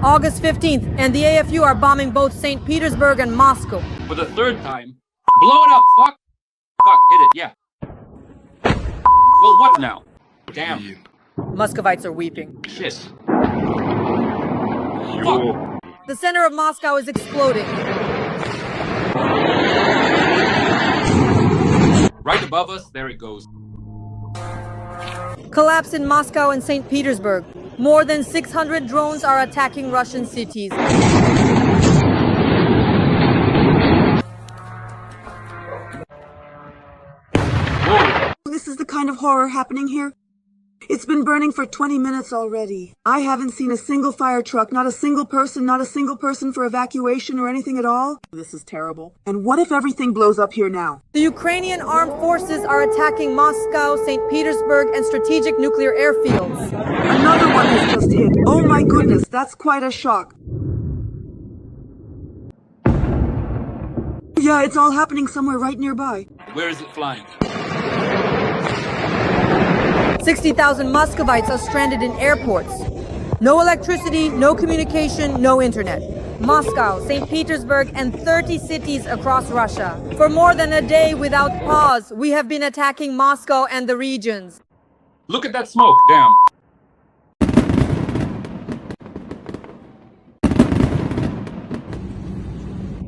August 15th, and the AFU are bombing both St. Petersburg and Moscow. For the third time. Blow it up, fuck! Fuck, hit it, yeah. Well, what now? Damn. Muscovites are weeping. Shit. Yo. The center of Moscow is exploding. Right above us, there it goes. Collapse in Moscow and St. Petersburg. More than 600 drones are attacking Russian cities. Whoa. This is the kind of horror happening here. It's been burning for 20 minutes already. I haven't seen a single fire truck, not a single person for evacuation or anything at all. This is terrible. And what if everything blows up here now? The Ukrainian armed forces are attacking Moscow, St. Petersburg, and strategic nuclear airfields. Another one has just hit. Oh my goodness, that's quite a shock. Yeah, it's all happening somewhere right nearby. Where is it flying? 60,000 Muscovites are stranded in airports. No electricity, no communication, no internet. Moscow, St. Petersburg, and 30 cities across Russia. For more than a day without pause, we have been attacking Moscow and the regions. Look at that smoke, damn.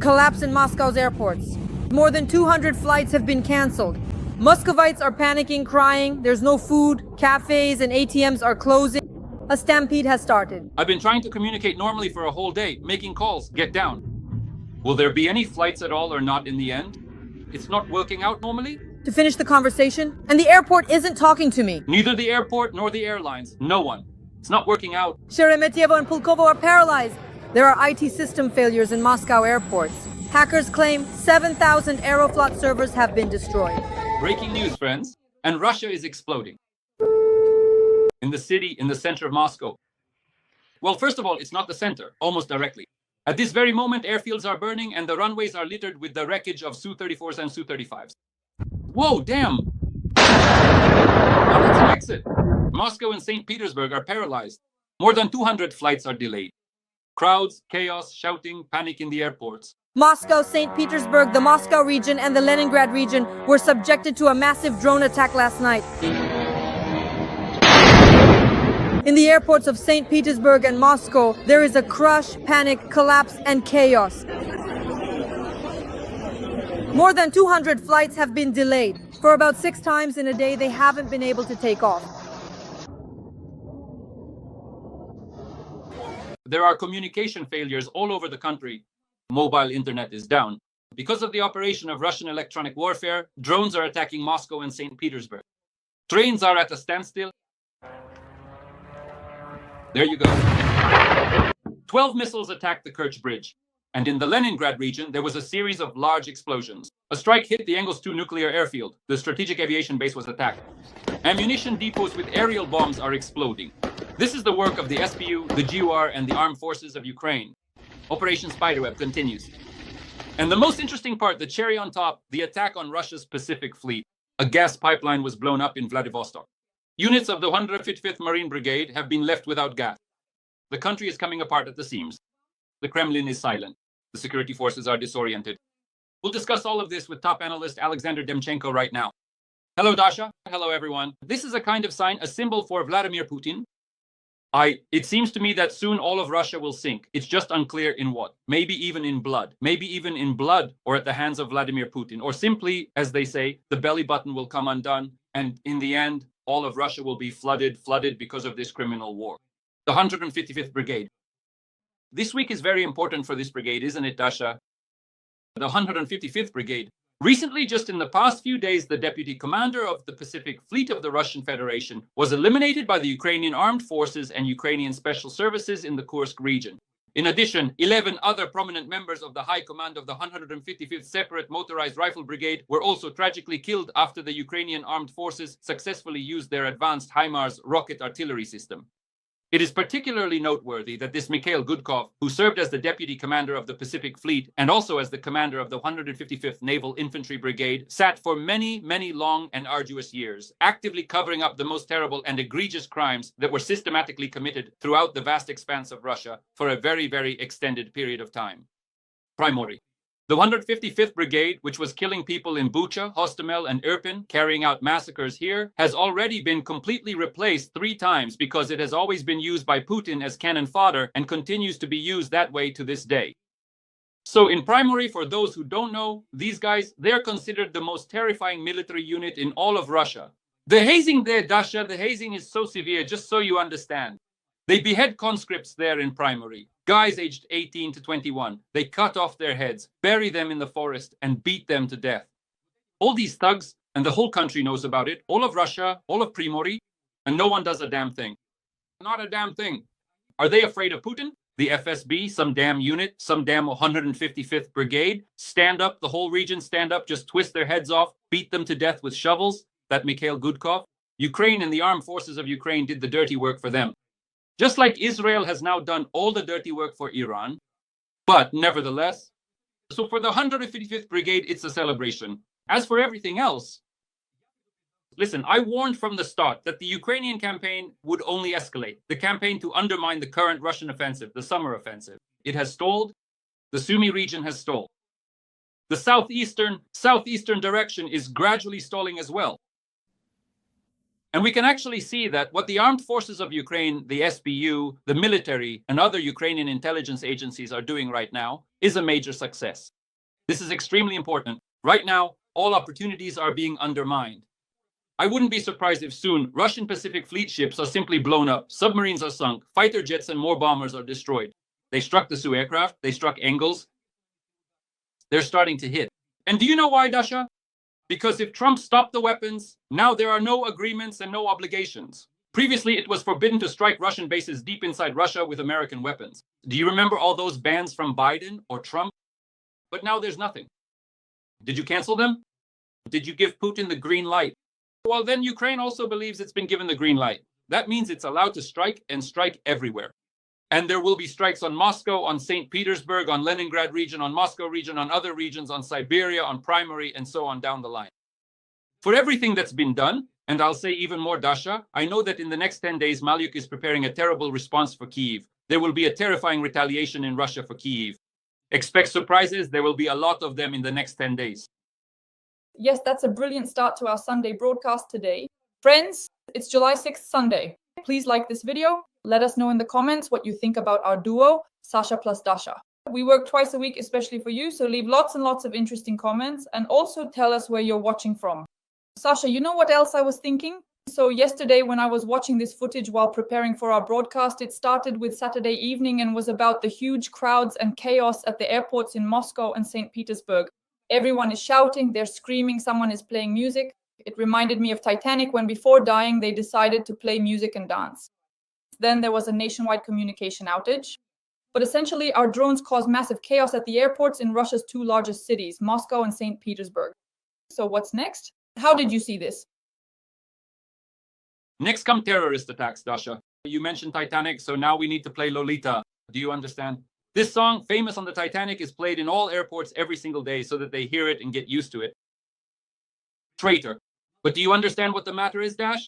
Collapse in Moscow's airports. More than 200 flights have been cancelled. Muscovites are panicking, crying. There's no food. Cafes and ATMs are closing. A stampede has started. I've been trying to communicate normally for a whole day, making calls, get down. Will there be any flights at all or not in the end? It's not working out normally? To finish the conversation, and the airport isn't talking to me. Neither the airport nor the airlines. No one. It's not working out. Sheremetyevo and Pulkovo are paralyzed. There are IT system failures in Moscow airports. Hackers claim 7,000 Aeroflot servers have been destroyed. Breaking news, friends. And Russia is exploding. In the city, in the center of Moscow. Well, first of all, it's not the center, almost directly. At this very moment, airfields are burning and the runways are littered with the wreckage of Su-34s and Su-35s. Whoa, damn! Now let's exit. Moscow and St. Petersburg are paralyzed. More than 200 flights are delayed. Crowds, chaos, shouting, panic in the airports. Moscow, St. Petersburg, the Moscow region, and the Leningrad region were subjected to a massive drone attack last night. In the airports of St. Petersburg and Moscow, there is a crush, panic, collapse, and chaos. More than 200 flights have been delayed. For about 6 times in a day, they haven't been able to take off. There are communication failures all over the country. Mobile internet is down. Because of the operation of Russian electronic warfare, drones are attacking Moscow and St. Petersburg. Trains are at a standstill. There you go. 12 missiles attacked the Kerch Bridge. And in the Leningrad region, there was a series of large explosions. A strike hit the engulfed nuclear airfield. The strategic aviation base was attacked. Ammunition depots with aerial bombs are exploding. This is the work of the SBU, the GUR, and the armed forces of Ukraine. Operation Spiderweb continues. And the most interesting part, the cherry on top, the attack on Russia's Pacific Fleet. A gas pipeline was blown up in Vladivostok. Units of the 155th Marine Brigade have been left without gas. The country is coming apart at the seams. The Kremlin is silent. The security forces are disoriented. We'll discuss all of this with top analyst Alexander Demchenko right now. Hello, Dasha. Hello, everyone. This is a kind of sign, a symbol for Vladimir Putin. It seems to me that soon all of Russia will sink. It's just unclear in what. Maybe even in blood. Maybe even in blood or at the hands of Vladimir Putin. Or simply, as they say, the belly button will come undone. And in the end, all of Russia will be flooded because of this criminal war. The 155th Brigade. This week is very important for this brigade, isn't it, Dasha? The 155th Brigade. Recently, just in the past few days, the deputy commander of the Pacific Fleet of the Russian Federation was eliminated by the Ukrainian armed forces and Ukrainian special services in the Kursk region. In addition, 11 other prominent members of the high command of the 155th Separate Motorized Rifle Brigade were also tragically killed after the Ukrainian armed forces successfully used their advanced HIMARS rocket artillery system. It is particularly noteworthy that this Mikhail Gudkov, who served as the deputy commander of the Pacific Fleet and also as the commander of the 155th Naval Infantry Brigade, sat for many, many long and arduous years, actively covering up the most terrible and egregious crimes that were systematically committed throughout the vast expanse of Russia for a very, very extended period of time. Primary. The 155th Brigade, which was killing people in Bucha, Hostomel, and Irpin, carrying out massacres here, has already been completely replaced 3 times because it has always been used by Putin as cannon fodder and continues to be used that way to this day. So in primary, for those who don't know, these guys, they're considered the most terrifying military unit in all of Russia. The hazing there, Dasha, the hazing is so severe, just so you understand. They behead conscripts there in primary. Guys aged 18 to 21. They cut off their heads, bury them in the forest, and beat them to death. All these thugs, and the whole country knows about it, all of Russia, all of Primorye, and no one does a damn thing. Not a damn thing. Are they afraid of Putin? The FSB, some damn unit, some damn 155th Brigade, stand up, the whole region stand up, just twist their heads off, beat them to death with shovels, that Mikhail Gudkov. Ukraine and the armed forces of Ukraine did the dirty work for them. Just like Israel has now done all the dirty work for Iran, but nevertheless, so for the 155th Brigade, it's a celebration. As for everything else, listen, I warned from the start that the Ukrainian campaign would only escalate, the campaign to undermine the current Russian offensive, the summer offensive. It has stalled. The Sumy region has stalled. The southeastern direction is gradually stalling as well. And we can actually see that what the armed forces of Ukraine, the SBU, the military, and other Ukrainian intelligence agencies are doing right now is a major success. This is extremely important. Right now, all opportunities are being undermined. I wouldn't be surprised if soon Russian Pacific Fleet ships are simply blown up, submarines are sunk, fighter jets and more bombers are destroyed. They struck the Sioux aircraft, they struck Engels. They're starting to hit. And do you know why, Dasha? Because if Trump stopped the weapons, now there are no agreements and no obligations. Previously, it was forbidden to strike Russian bases deep inside Russia with American weapons. Do you remember all those bans from Biden or Trump? But now there's nothing. Did you cancel them? Did you give Putin the green light? Well, then Ukraine also believes it's been given the green light. That means it's allowed to strike and strike everywhere. And there will be strikes on Moscow, on St. Petersburg, on Leningrad region, on Moscow region, on other regions, on Siberia, on Primorye, and so on down the line. For everything that's been done, and I'll say even more, Dasha, I know that in the next 10 days, Malyuk is preparing a terrible response for Kyiv. There will be a terrifying retaliation in Russia for Kyiv. Expect surprises. There will be a lot of them in the next 10 days. Yes, that's a brilliant start to our Sunday broadcast today. Friends, it's July 6th, Sunday. Please like this video. Let us know in the comments what you think about our duo, Sasha plus Dasha. We work twice a week, especially for you, so leave lots and lots of interesting comments and also tell us where you're watching from. Sasha, you know what else I was thinking? So yesterday when I was watching this footage while preparing for our broadcast, it started with Saturday evening and was about the huge crowds and chaos at the airports in Moscow and St. Petersburg. Everyone is shouting, they're screaming, someone is playing music. It reminded me of Titanic when before dying they decided to play music and dance. Then there was a nationwide communication outage. But essentially, our drones caused massive chaos at the airports in Russia's 2 largest cities, Moscow and St. Petersburg. So what's next? How did you see this? Next come terrorist attacks, Dasha. You mentioned Titanic, so now we need to play Lolita. Do you understand? This song, famous on the Titanic, is played in all airports every single day so that they hear it and get used to it. Traitor. But do you understand what the matter is, Dash?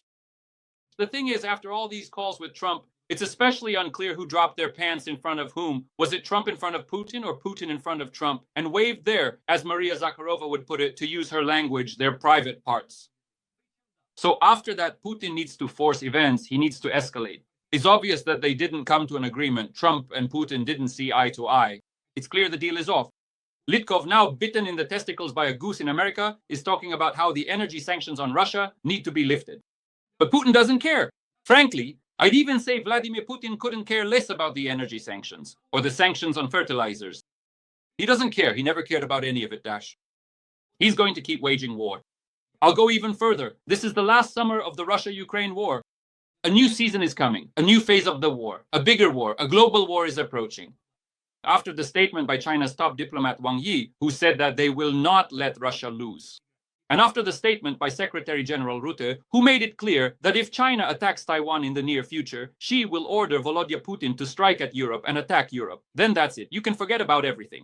The thing is, after all these calls with Trump, it's especially unclear who dropped their pants in front of whom. Was it Trump in front of Putin or Putin in front of Trump? And waved their, as Maria Zakharova would put it, to use her language, their private parts. So after that, Putin needs to force events. He needs to escalate. It's obvious that they didn't come to an agreement. Trump and Putin didn't see eye to eye. It's clear the deal is off. Litkov, now bitten in the testicles by a goose in America, is talking about how the energy sanctions on Russia need to be lifted. But Putin doesn't care. Frankly, I'd even say Vladimir Putin couldn't care less about the energy sanctions or the sanctions on fertilizers. He doesn't care. He never cared about any of it, Dash. He's going to keep waging war. I'll go even further. This is the last summer of the Russia-Ukraine war. A new season is coming, a new phase of the war, a bigger war, a global war is approaching. After the statement by China's top diplomat Wang Yi, who said that they will not let Russia lose. And after the statement by Secretary General Rutte, who made it clear that if China attacks Taiwan in the near future, she will order Volodya Putin to strike at Europe and attack Europe, then that's it. You can forget about everything.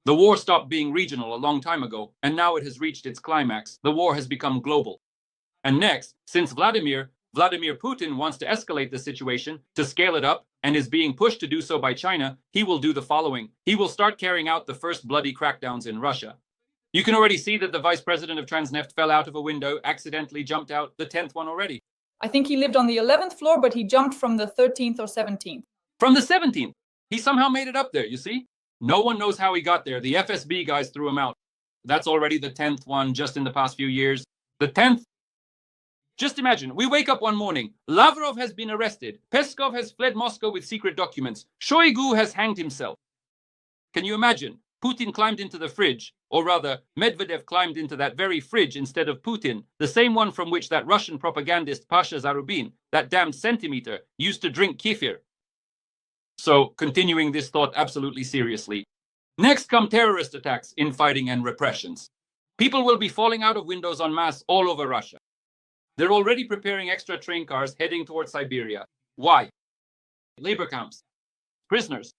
The war stopped being regional a long time ago, and now it has reached its climax. The war has become global. And next, since Vladimir Putin wants to escalate the situation, to scale it up, and is being pushed to do so by China, he will do the following. He will start carrying out the first bloody crackdowns in Russia. You can already see that the vice president of Transneft fell out of a window, accidentally jumped out, the 10th one already. I think he lived on the 11th floor, but he jumped from the 13th or 17th. From the 17th. He somehow made it up there, you see? No one knows how he got there. The FSB guys threw him out. That's already the 10th one just in the past few years. The 10th. Just imagine, we wake up one morning, Lavrov has been arrested, Peskov has fled Moscow with secret documents, Shoigu has hanged himself. Can you imagine? Putin climbed into the fridge, or rather, Medvedev climbed into that very fridge instead of Putin, the same one from which that Russian propagandist Pasha Zarubin, that damned centimeter, used to drink kefir. So, continuing this thought absolutely seriously. Next come terrorist attacks, infighting and repressions. People will be falling out of windows en masse all over Russia. They're already preparing extra train cars heading towards Siberia. Why? Labor camps. Prisoners.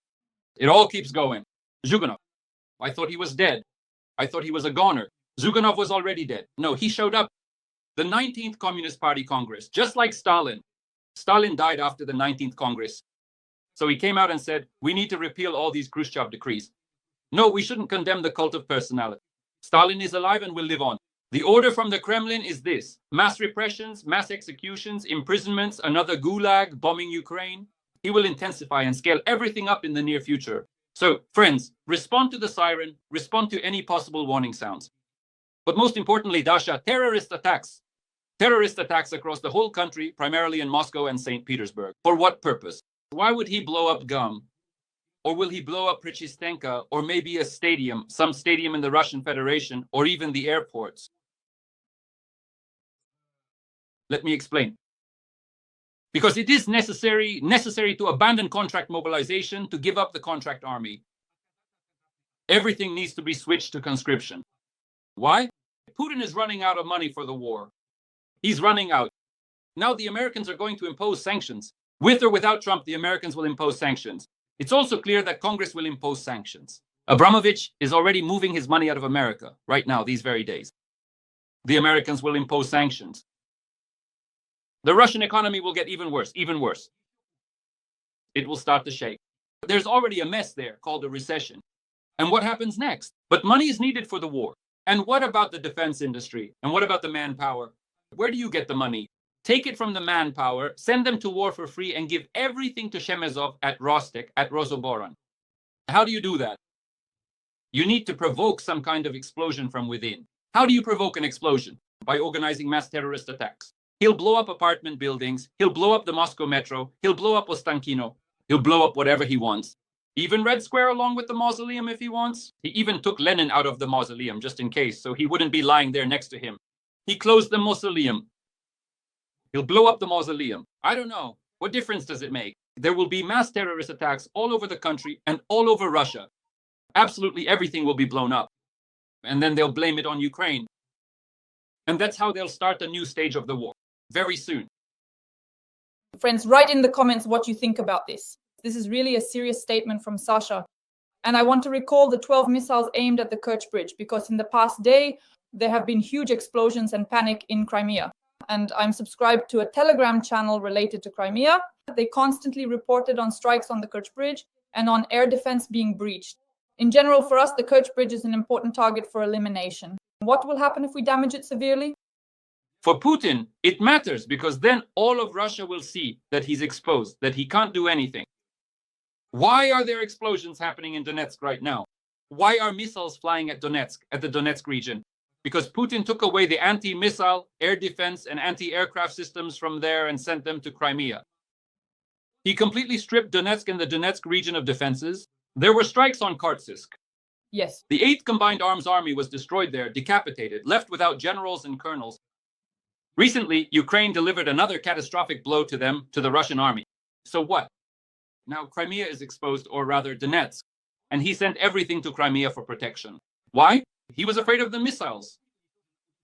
It all keeps going. Zhuganov. I thought he was dead. I thought he was a goner. Zhuganov was already dead. No, he showed up. The 19th Communist Party Congress, just like Stalin. Stalin died after the 19th Congress. So he came out and said, we need to repeal all these Khrushchev decrees. No, we shouldn't condemn the cult of personality. Stalin is alive and will live on. The order from the Kremlin is this: mass repressions, mass executions, imprisonments, another gulag, bombing Ukraine. He will intensify and scale everything up in the near future. So, friends, respond to the siren, respond to any possible warning sounds. But most importantly, Dasha, terrorist attacks. Terrorist attacks across the whole country, primarily in Moscow and St. Petersburg. For what purpose? Why would he blow up Gum? Or will he blow up Prichistenka, or maybe a stadium, some stadium in the Russian Federation, or even the airports? Let me explain. Because it is necessary to abandon contract mobilization, to give up the contract army. Everything needs to be switched to conscription. Why? Putin is running out of money for the war. He's running out. Now the Americans are going to impose sanctions. With or without Trump, the Americans will impose sanctions. It's also clear that Congress will impose sanctions. Abramovich is already moving his money out of America right now, these very days. The Americans will impose sanctions. The Russian economy will get even worse, even worse. It will start to shake. There's already a mess there called a recession. And what happens next? But money is needed for the war. And what about the defense industry? And what about the manpower? Where do you get the money? Take it from the manpower, send them to war for free, and give everything to Shemezov at Rostek, at Rosoboron. How do you do that? You need to provoke some kind of explosion from within. How do you provoke an explosion? By organizing mass terrorist attacks. He'll blow up apartment buildings, he'll blow up the Moscow metro, he'll blow up Ostankino, he'll blow up whatever he wants. Even Red Square along with the mausoleum if he wants. He even took Lenin out of the mausoleum just in case, so he wouldn't be lying there next to him. He closed the mausoleum. He'll blow up the mausoleum. I don't know. What difference does it make? There will be mass terrorist attacks all over the country and all over Russia. Absolutely everything will be blown up. And then they'll blame it on Ukraine. And that's how they'll start a new stage of the war. Very soon. Friends, write in the comments what you think about this. This is really a serious statement from Sasha. And I want to recall the 12 missiles aimed at the Kerch Bridge, because in the past day, there have been huge explosions and panic in Crimea. And I'm subscribed to a Telegram channel related to Crimea. They constantly reported on strikes on the Kerch Bridge and on air defense being breached. In general, for us, the Kerch Bridge is an important target for elimination. What will happen if we damage it severely? For Putin, it matters, because then all of Russia will see that he's exposed, that he can't do anything. Why are there explosions happening in Donetsk right now? Why are missiles flying at Donetsk, at the Donetsk region? Because Putin took away the anti-missile, air defense, and anti-aircraft systems from there and sent them to Crimea. He completely stripped Donetsk and the Donetsk region of defenses. There were strikes on Kharkiv. Yes. The 8th Combined Arms Army was destroyed there, decapitated, left without generals and colonels. Recently, Ukraine delivered another catastrophic blow to them, to the Russian army. So what? Now Crimea is exposed, or rather Donetsk, and he sent everything to Crimea for protection. Why? He was afraid of the missiles.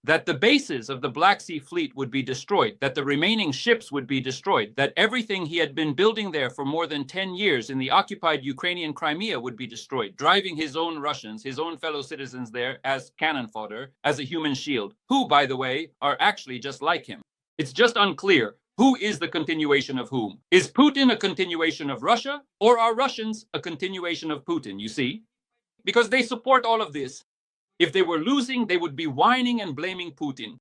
that the bases of the Black Sea Fleet would be destroyed, that the remaining ships would be destroyed, that everything he had been building there for more than 10 years in the occupied Ukrainian Crimea would be destroyed, driving his own Russians, his own fellow citizens there as cannon fodder, as a human shield, who, by the way, are actually just like him. It's just unclear who is the continuation of whom. Is Putin a continuation of Russia, or are Russians a continuation of Putin, you see? Because they support all of this. If they were losing, they would be whining and blaming Putin.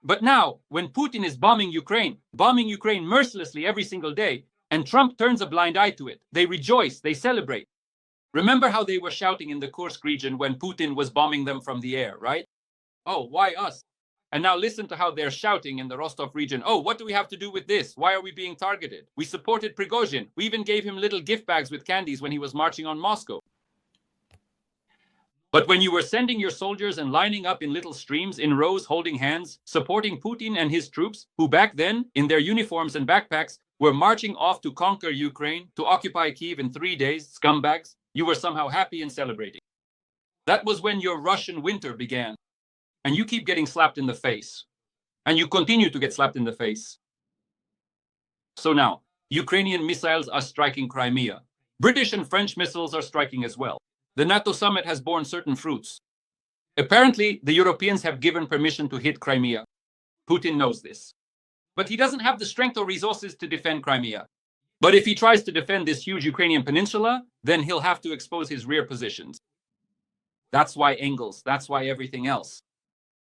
But now, when Putin is bombing Ukraine mercilessly every single day, and Trump turns a blind eye to it, they rejoice, they celebrate. Remember how they were shouting in the Kursk region when Putin was bombing them from the air, right? Oh, why us? And now listen to how they're shouting in the Rostov region. Oh, what do we have to do with this? Why are we being targeted? We supported Prigozhin. We even gave him little gift bags with candies when he was marching on Moscow. But when you were sending your soldiers and lining up in little streams in rows holding hands, supporting Putin and his troops, who back then, in their uniforms and backpacks, were marching off to conquer Ukraine, to occupy Kyiv in 3 days, scumbags, you were somehow happy and celebrating. That was when your Russian winter began. And you keep getting slapped in the face. And you continue to get slapped in the face. So now, Ukrainian missiles are striking Crimea. British and French missiles are striking as well. The NATO summit has borne certain fruits. Apparently, the Europeans have given permission to hit Crimea. Putin knows this. But he doesn't have the strength or resources to defend Crimea. But if he tries to defend this huge Ukrainian peninsula, then he'll have to expose his rear positions. That's why Engels, that's why everything else.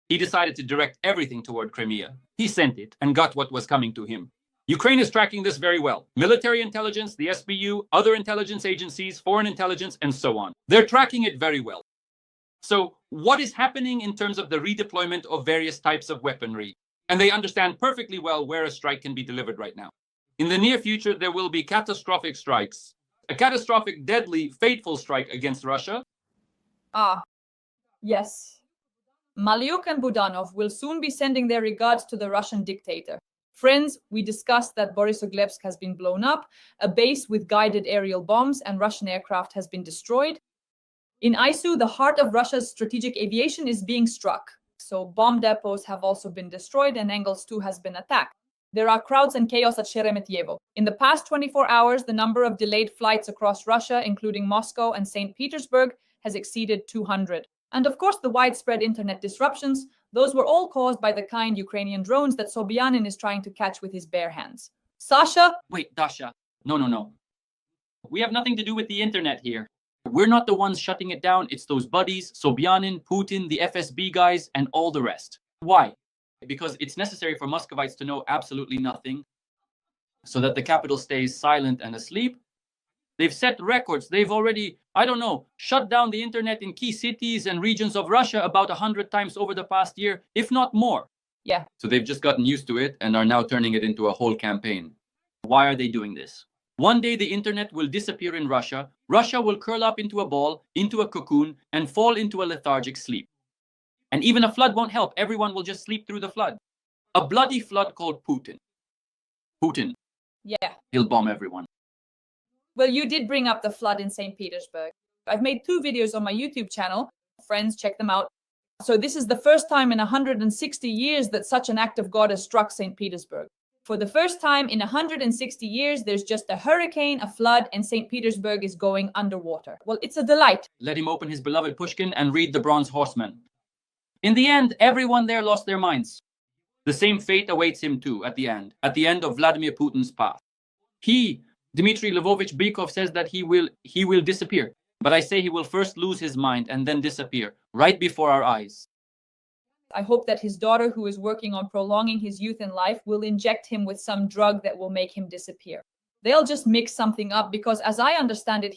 He decided to direct everything toward Crimea. He sent it and got what was coming to him. Ukraine is tracking this very well. Military intelligence, the SBU, other intelligence agencies, foreign intelligence, and so on. They're tracking it very well. So what is happening in terms of the redeployment of various types of weaponry? And they understand perfectly well where a strike can be delivered right now. In the near future, there will be catastrophic strikes. A catastrophic, deadly, fateful strike against Russia. Yes. Maliuk and Budanov will soon be sending their regards to the Russian dictator. Friends, we discussed that Borisogledsk has been blown up, a base with guided aerial bombs and Russian aircraft has been destroyed. In Isu, the heart of Russia's strategic aviation is being struck. So bomb depots have also been destroyed and Engels 2 has been attacked. There are crowds and chaos at Sheremetyevo. In the past 24 hours, the number of delayed flights across Russia, including Moscow and St. Petersburg, has exceeded 200. And of course, the widespread internet disruptions, those were all caused by the kind Ukrainian drones that Sobyanin is trying to catch with his bare hands. Sasha? Wait, Dasha. No. We have nothing to do with the internet here. We're not the ones shutting it down. It's those buddies, Sobyanin, Putin, the FSB guys, and all the rest. Why? Because it's necessary for Muscovites to know absolutely nothing so that the capital stays silent and asleep. They've set records. They've already, shut down the internet in key cities and regions of Russia about 100 times over the past year, if not more. Yeah. So they've just gotten used to it and are now turning it into a whole campaign. Why are they doing this? One day the internet will disappear in Russia. Russia will curl up into a ball, into a cocoon, and fall into a lethargic sleep. And even a flood won't help. Everyone will just sleep through the flood. A bloody flood called Putin. Putin. Yeah. He'll bomb everyone. Well, you did bring up the flood in St. Petersburg. I've made 2 videos on my YouTube channel. Friends, check them out. So this is the first time in 160 years that such an act of God has struck St. Petersburg. For the first time in 160 years, there's just a hurricane, a flood, and St. Petersburg is going underwater. Well, it's a delight. Let him open his beloved Pushkin and read The Bronze Horseman. In the end, everyone there lost their minds. The same fate awaits him too at the end of Vladimir Putin's path. Dmitry Lvovich Bykov says that he will disappear. But I say he will first lose his mind and then disappear, right before our eyes. I hope that his daughter, who is working on prolonging his youth in life, will inject him with some drug that will make him disappear. They'll just mix something up because, as I understand it,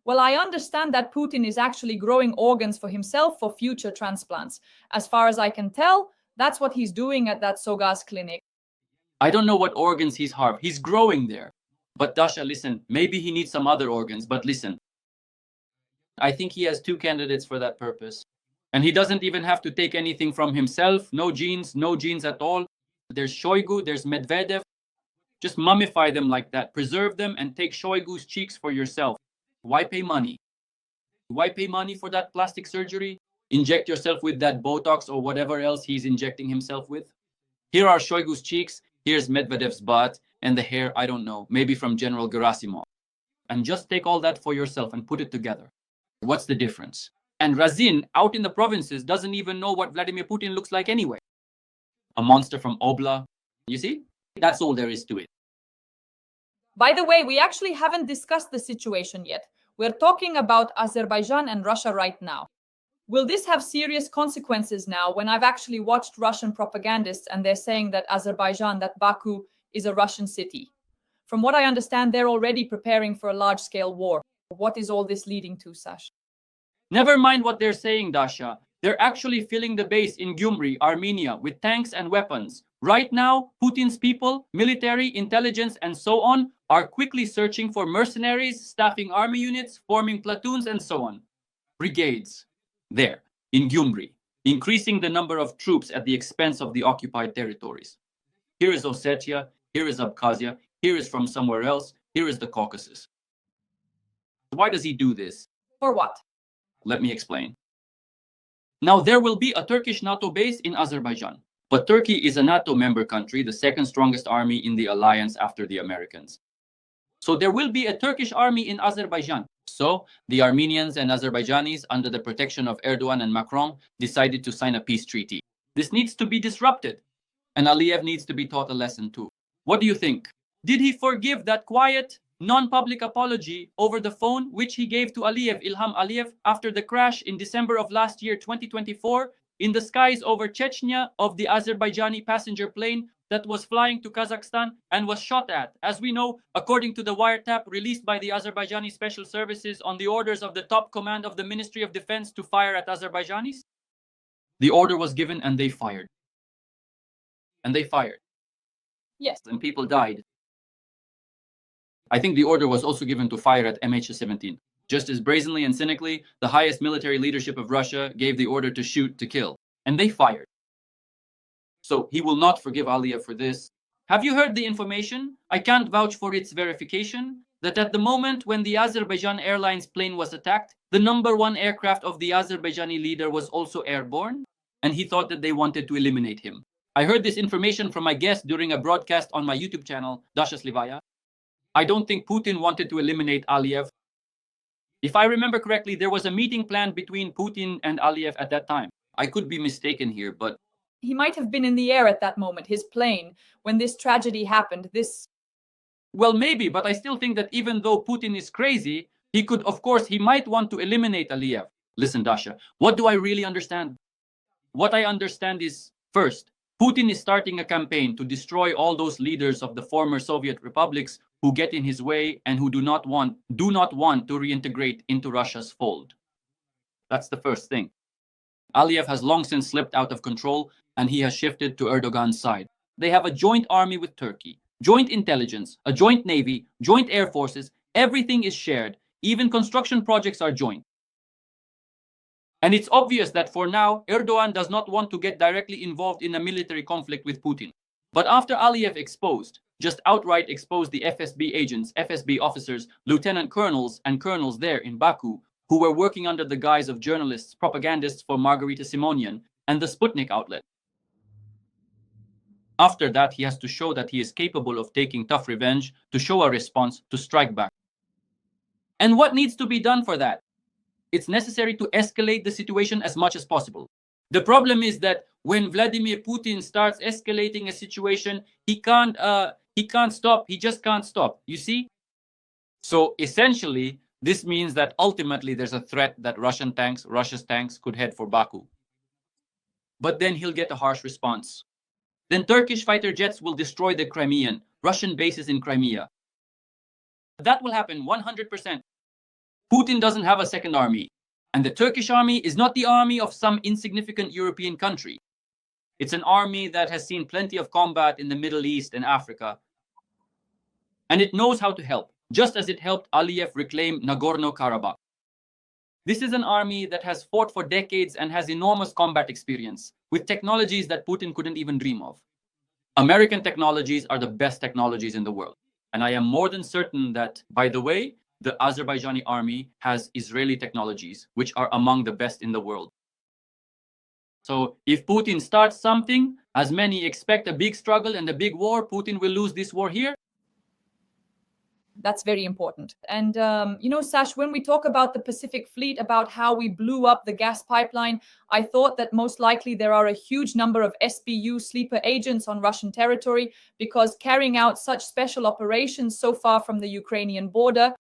I understand that Putin is actually growing organs for himself for future transplants. As far as I can tell, that's what he's doing at that Sogaz clinic. I don't know what organs he's harvesting. He's growing there. But Dasha, listen, maybe he needs some other organs, but listen. I think he has 2 candidates for that purpose. And he doesn't even have to take anything from himself. No genes at all. There's Shoigu, there's Medvedev. Just mummify them like that. Preserve them and take Shoigu's cheeks for yourself. Why pay money? Why pay money for that plastic surgery? Inject yourself with that Botox or whatever else he's injecting himself with. Here are Shoigu's cheeks, here's Medvedev's butt, and the hair, I don't know, maybe from General Gerasimov. And just take all that for yourself and put it together. What's the difference? And Razin, out in the provinces, doesn't even know what Vladimir Putin looks like anyway. A monster from Obla. You see? That's all there is to it. By the way, we actually haven't discussed the situation yet. We're talking about Azerbaijan and Russia right now. Will this have serious consequences now when I've actually watched Russian propagandists and they're saying that Azerbaijan, that Baku, is a Russian city? From what I understand, they're already preparing for a large-scale war. What is all this leading to, Sash? Never mind what they're saying, Dasha. They're actually filling the base in Gyumri, Armenia, with tanks and weapons. Right now, Putin's people, military, intelligence, and so on, are quickly searching for mercenaries, staffing army units, forming platoons, and so on. Brigades. There, in Gyumri, increasing the number of troops at the expense of the occupied territories. Here is Ossetia, here is Abkhazia, here is from somewhere else, here is the Caucasus. Why does he do this? For what? Let me explain. Now, there will be a Turkish NATO base in Azerbaijan, but Turkey is a NATO member country, the second strongest army in the alliance after the Americans. So there will be a Turkish army in Azerbaijan. So the Armenians and Azerbaijanis, under the protection of Erdogan and Macron, decided to sign a peace treaty. This needs to be disrupted, and Aliyev needs to be taught a lesson too. What do you think? Did he forgive that quiet, non-public apology over the phone which he gave to Aliyev, Ilham Aliyev, after the crash in December of last year, 2024, in the skies over Chechnya of the Azerbaijani passenger plane that was flying to Kazakhstan and was shot at, as we know, according to the wiretap released by the Azerbaijani Special Services on the orders of the top command of the Ministry of Defense to fire at Azerbaijanis? The order was given and they fired. And they fired. Yes. And people died. I think the order was also given to fire at MH17. Just as brazenly and cynically, the highest military leadership of Russia gave the order to shoot to kill. And they fired. So he will not forgive Aliyev for this. Have you heard the information? I can't vouch for its verification. That at the moment when the Azerbaijan Airlines plane was attacked, the #1 aircraft of the Azerbaijani leader was also airborne, and he thought that they wanted to eliminate him. I heard this information from my guest during a broadcast on my YouTube channel, Dasha Slivaya. I don't think Putin wanted to eliminate Aliyev. If I remember correctly, there was a meeting planned between Putin and Aliyev at that time. I could be mistaken here, but He might have been in the air at that moment, his plane, when this tragedy happened. Well, maybe, but I still think that even though Putin is crazy, he might want to eliminate Aliyev. Listen, Dasha, what do I really understand? What I understand is, first, Putin is starting a campaign to destroy all those leaders of the former Soviet republics who get in his way and who do not want to reintegrate into Russia's fold. That's the first thing. Aliyev has long since slipped out of control and he has shifted to Erdogan's side. They have a joint army with Turkey, joint intelligence, a joint navy, joint air forces. Everything is shared. Even construction projects are joint. And it's obvious that for now, Erdogan does not want to get directly involved in a military conflict with Putin. But after Aliyev just outright exposed the FSB agents, FSB officers, lieutenant colonels, and colonels there in Baku, who were working under the guise of journalists, propagandists for Margarita Simonian and the Sputnik outlet. After that, he has to show that he is capable of taking tough revenge, to show a response, to strike back. And what needs to be done for that? It's necessary to escalate the situation as much as possible. The problem is that when Vladimir Putin starts escalating a situation, he can't stop. He just can't stop. You see? So essentially, this means that ultimately there's a threat that Russia's tanks could head for Baku. But then he'll get a harsh response. Then Turkish fighter jets will destroy the Russian bases in Crimea. That will happen 100%. Putin doesn't have a second army. And the Turkish army is not the army of some insignificant European country. It's an army that has seen plenty of combat in the Middle East and Africa. And it knows how to help, just as it helped Aliyev reclaim Nagorno-Karabakh. This is an army that has fought for decades and has enormous combat experience, with technologies that Putin couldn't even dream of. American technologies are the best technologies in the world. And I am more than certain that, by the way, the Azerbaijani army has Israeli technologies, which are among the best in the world. So if Putin starts something, as many expect a big struggle and a big war, Putin will lose this war here. That's very important. And, Sash, when we talk about the Pacific Fleet, about how we blew up the gas pipeline, I thought that most likely there are a huge number of SBU sleeper agents on Russian territory, because carrying out such special operations so far from the Ukrainian border,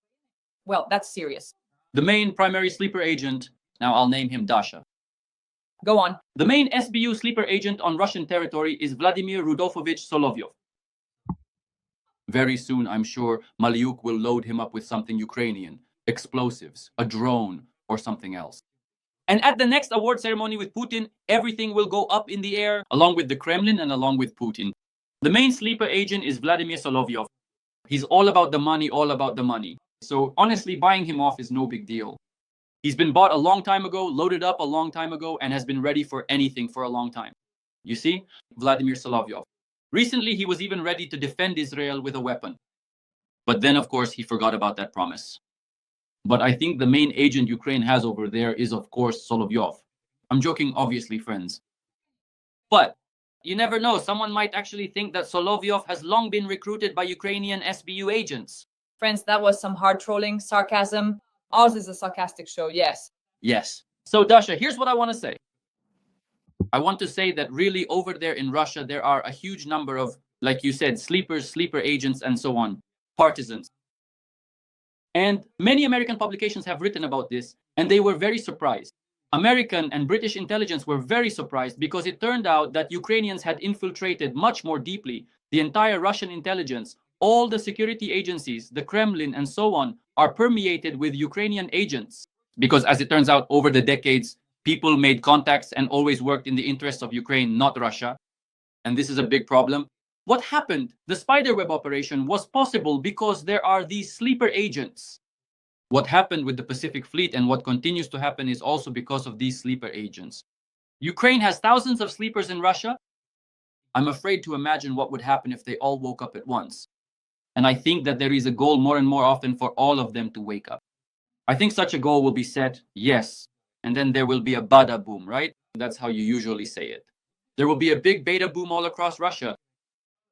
well, that's serious. The main primary sleeper agent, now I'll name him Dasha. Go on. The main SBU sleeper agent on Russian territory is Vladimir Rudolfovich Solovyov. Very soon, I'm sure, Maliuk will load him up with something Ukrainian, explosives, a drone, or something else. And at the next award ceremony with Putin, everything will go up in the air, along with the Kremlin and along with Putin. The main sleeper agent is Vladimir Solovyov. He's all about the money, all about the money. So honestly, buying him off is no big deal. He's been bought a long time ago, loaded up a long time ago, and has been ready for anything for a long time. You see, Vladimir Solovyov. Recently, he was even ready to defend Israel with a weapon. But then, of course, he forgot about that promise. But I think the main agent Ukraine has over there is, of course, Solovyov. I'm joking, obviously, friends. But you never know. Someone might actually think that Solovyov has long been recruited by Ukrainian SBU agents. Friends, that was some hard trolling, sarcasm. Ours is a sarcastic show, yes. Yes. So, Dasha, here's what I want to say. I want to say that really over there in Russia, there are a huge number of, like you said, sleepers, sleeper agents, and so on, partisans. And many American publications have written about this, and they were very surprised. American and British intelligence were very surprised because it turned out that Ukrainians had infiltrated much more deeply the entire Russian intelligence. All the security agencies, the Kremlin, and so on, are permeated with Ukrainian agents. Because as it turns out, over the decades, people made contacts and always worked in the interests of Ukraine, not Russia. And this is a big problem. What happened? The spiderweb operation was possible because there are these sleeper agents. What happened with the Pacific Fleet and what continues to happen is also because of these sleeper agents. Ukraine has thousands of sleepers in Russia. I'm afraid to imagine what would happen if they all woke up at once. And I think that there is a goal more and more often for all of them to wake up. I think such a goal will be set, yes. And then there will be a bada boom, right? That's how you usually say it. There will be a big beta boom all across Russia.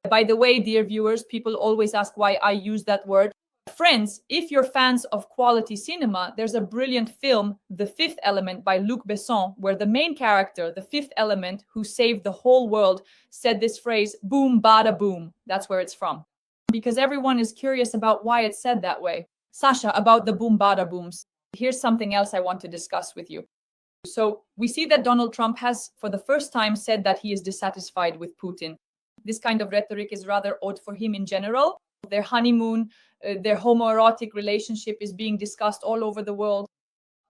By the way, dear viewers, people always ask why I use that word. Friends, if you're fans of quality cinema, there's a brilliant film, The Fifth Element by Luc Besson, where the main character, the fifth element, who saved the whole world, said this phrase, boom, bada boom. That's where it's from. Because everyone is curious about why it's said that way. Sasha, about the boom, bada booms. Here's something else I want to discuss with you. So we see that Donald Trump has, for the first time, said that he is dissatisfied with Putin. This kind of rhetoric is rather odd for him in general. Their honeymoon, their homoerotic relationship is being discussed all over the world.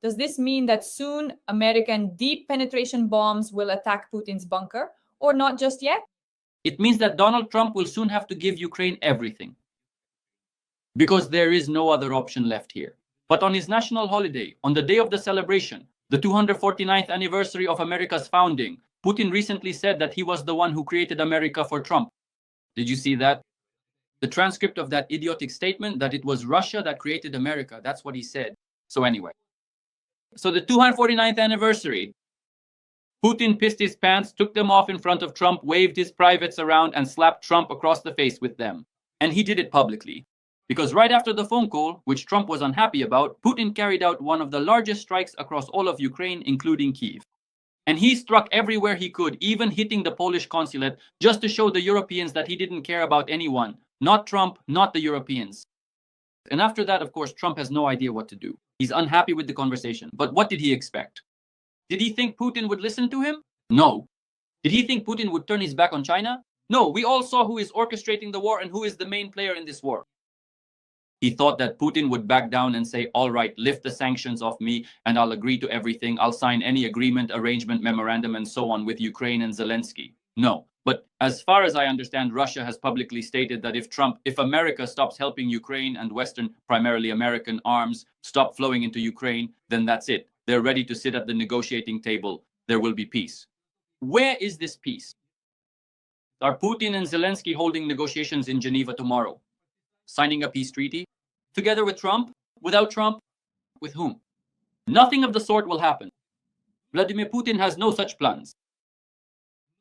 Does this mean that soon American deep penetration bombs will attack Putin's bunker, or not just yet? It means that Donald Trump will soon have to give Ukraine everything. Because there is no other option left here. But on his national holiday, on the day of the celebration, the 249th anniversary of America's founding, Putin recently said that he was the one who created America for Trump. Did you see that? The transcript of that idiotic statement that it was Russia that created America. That's what he said. So anyway. So the 249th anniversary, Putin pissed his pants, took them off in front of Trump, waved his privates around, and slapped Trump across the face with them. And he did it publicly. Because right after the phone call, which Trump was unhappy about, Putin carried out one of the largest strikes across all of Ukraine, including Kyiv. And he struck everywhere he could, even hitting the Polish consulate, just to show the Europeans that he didn't care about anyone. Not Trump, not the Europeans. And after that, of course, Trump has no idea what to do. He's unhappy with the conversation. But what did he expect? Did he think Putin would listen to him? No. Did he think Putin would turn his back on China? No, we all saw who is orchestrating the war and who is the main player in this war. He thought that Putin would back down and say, all right, lift the sanctions off me and I'll agree to everything. I'll sign any agreement, arrangement, memorandum, and so on with Ukraine and Zelensky. No. But as far as I understand, Russia has publicly stated that if America stops helping Ukraine and Western, primarily American arms, stop flowing into Ukraine, then that's it. They're ready to sit at the negotiating table. There will be peace. Where is this peace? Are Putin and Zelensky holding negotiations in Geneva tomorrow? Signing a peace treaty? Together with Trump? Without Trump? With whom? Nothing of the sort will happen. Vladimir Putin has no such plans.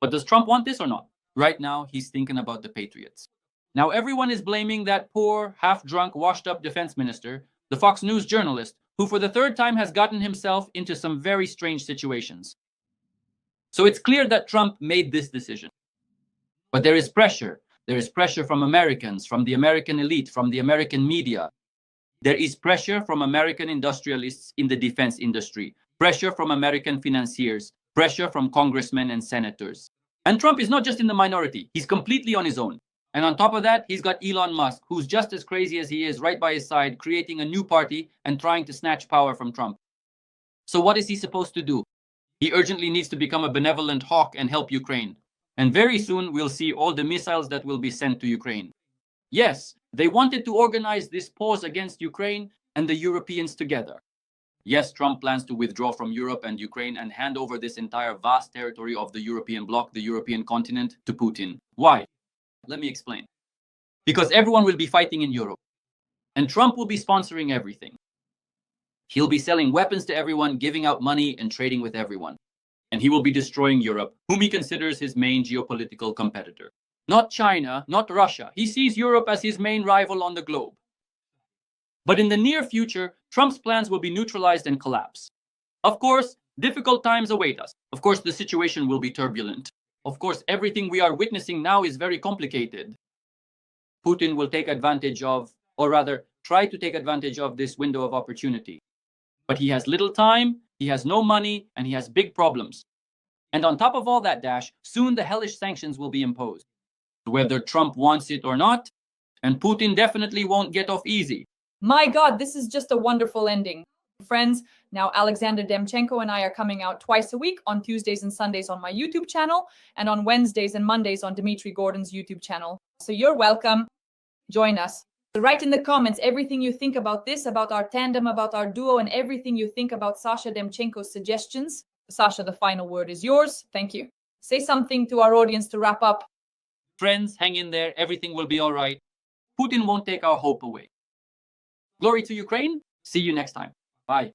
But does Trump want this or not? Right now, he's thinking about the Patriots. Now, everyone is blaming that poor, half-drunk, washed-up defense minister, the Fox News journalist, who for the third time has gotten himself into some very strange situations. So it's clear that Trump made this decision. But there is pressure. There is pressure from Americans, from the American elite, from the American media. There is pressure from American industrialists in the defense industry, pressure from American financiers, pressure from congressmen and senators. And Trump is not just in the minority, he's completely on his own. And on top of that, he's got Elon Musk, who's just as crazy as he is, right by his side, creating a new party and trying to snatch power from Trump. So what is he supposed to do? He urgently needs to become a benevolent hawk and help Ukraine. And very soon, we'll see all the missiles that will be sent to Ukraine. Yes, they wanted to organize this pause against Ukraine and the Europeans together. Yes, Trump plans to withdraw from Europe and Ukraine and hand over this entire vast territory of the European bloc, the European continent, to Putin. Why? Let me explain. Because everyone will be fighting in Europe, and Trump will be sponsoring everything. He'll be selling weapons to everyone, giving out money and trading with everyone. And he will be destroying Europe, whom he considers his main geopolitical competitor. Not China, not Russia. He sees Europe as his main rival on the globe. But in the near future, Trump's plans will be neutralized and collapse. Of course, difficult times await us. Of course, the situation will be turbulent. Of course, everything we are witnessing now is very complicated. Putin will take advantage of, or rather, try to take advantage of this window of opportunity. But he has little time, he has no money, and he has big problems. And on top of all that, Dash, soon the hellish sanctions will be imposed. Whether Trump wants it or not, and Putin definitely won't get off easy. My God, this is just a wonderful ending. Friends, now Alexander Demchenko and I are coming out twice a week on Tuesdays and Sundays on my YouTube channel and on Wednesdays and Mondays on Dmitry Gordon's YouTube channel. So you're welcome. Join us. Write in the comments everything you think about this, about our tandem, about our duo, and everything you think about Sasha Demchenko's suggestions. Sasha, the final word is yours. Thank you. Say something to our audience to wrap up. Friends, hang in there. Everything will be all right. Putin won't take our hope away. Glory to Ukraine. See you next time. Bye.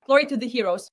Glory to the heroes.